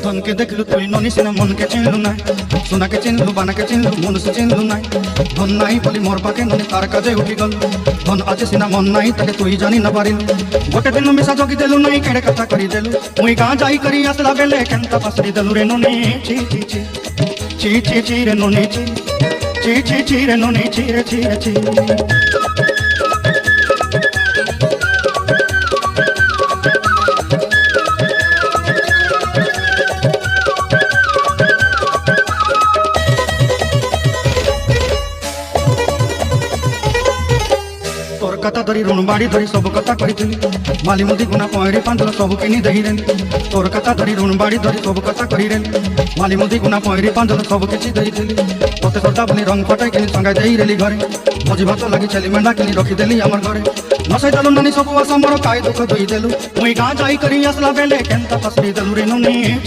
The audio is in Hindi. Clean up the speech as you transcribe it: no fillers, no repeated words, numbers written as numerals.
धन के देखलु तुई ननी सिना मन के चिन्हलु ना सोना के चिन्हलु बाना के चिन्हलु मन से चिन्हलु ना धन नाई बोली मोर पाके ननी तार काजे उठी गल धन आछे सिना मन नाई ताके तुई जानी न पारिलु गोटे दिन मिसा जगी देलु नाई केड़े कथा करी देलु मुई गाँ जाई करी आसला बेले केंता पासरी देलु रे ननी ची ची ची ची ची ची रे ननी ची ची ची ची रे ननी ची रे ची रे ची तोर कथा धरी ऋण बाड़ी धरी सब कथा कही माली मुदी गुना पहरी पांदल सब किनी दही रे तोर कथा धरी ऋण बाड़ी धरी सब कथा कही रे माली मुदी गुना पहरी पांदल सब किछि दही थी तोते सरदा बनी रंग फटाई किनी संगा दे रेली घरे भोजी भात लगी छेली मेंढा किनी रखी देली हमर घरे नसई देलु नानी सब आसा मोर काय दुख दोई देलु मुई गाँ जाई करी आसला बेले केंता फसरी देलु रे ननी।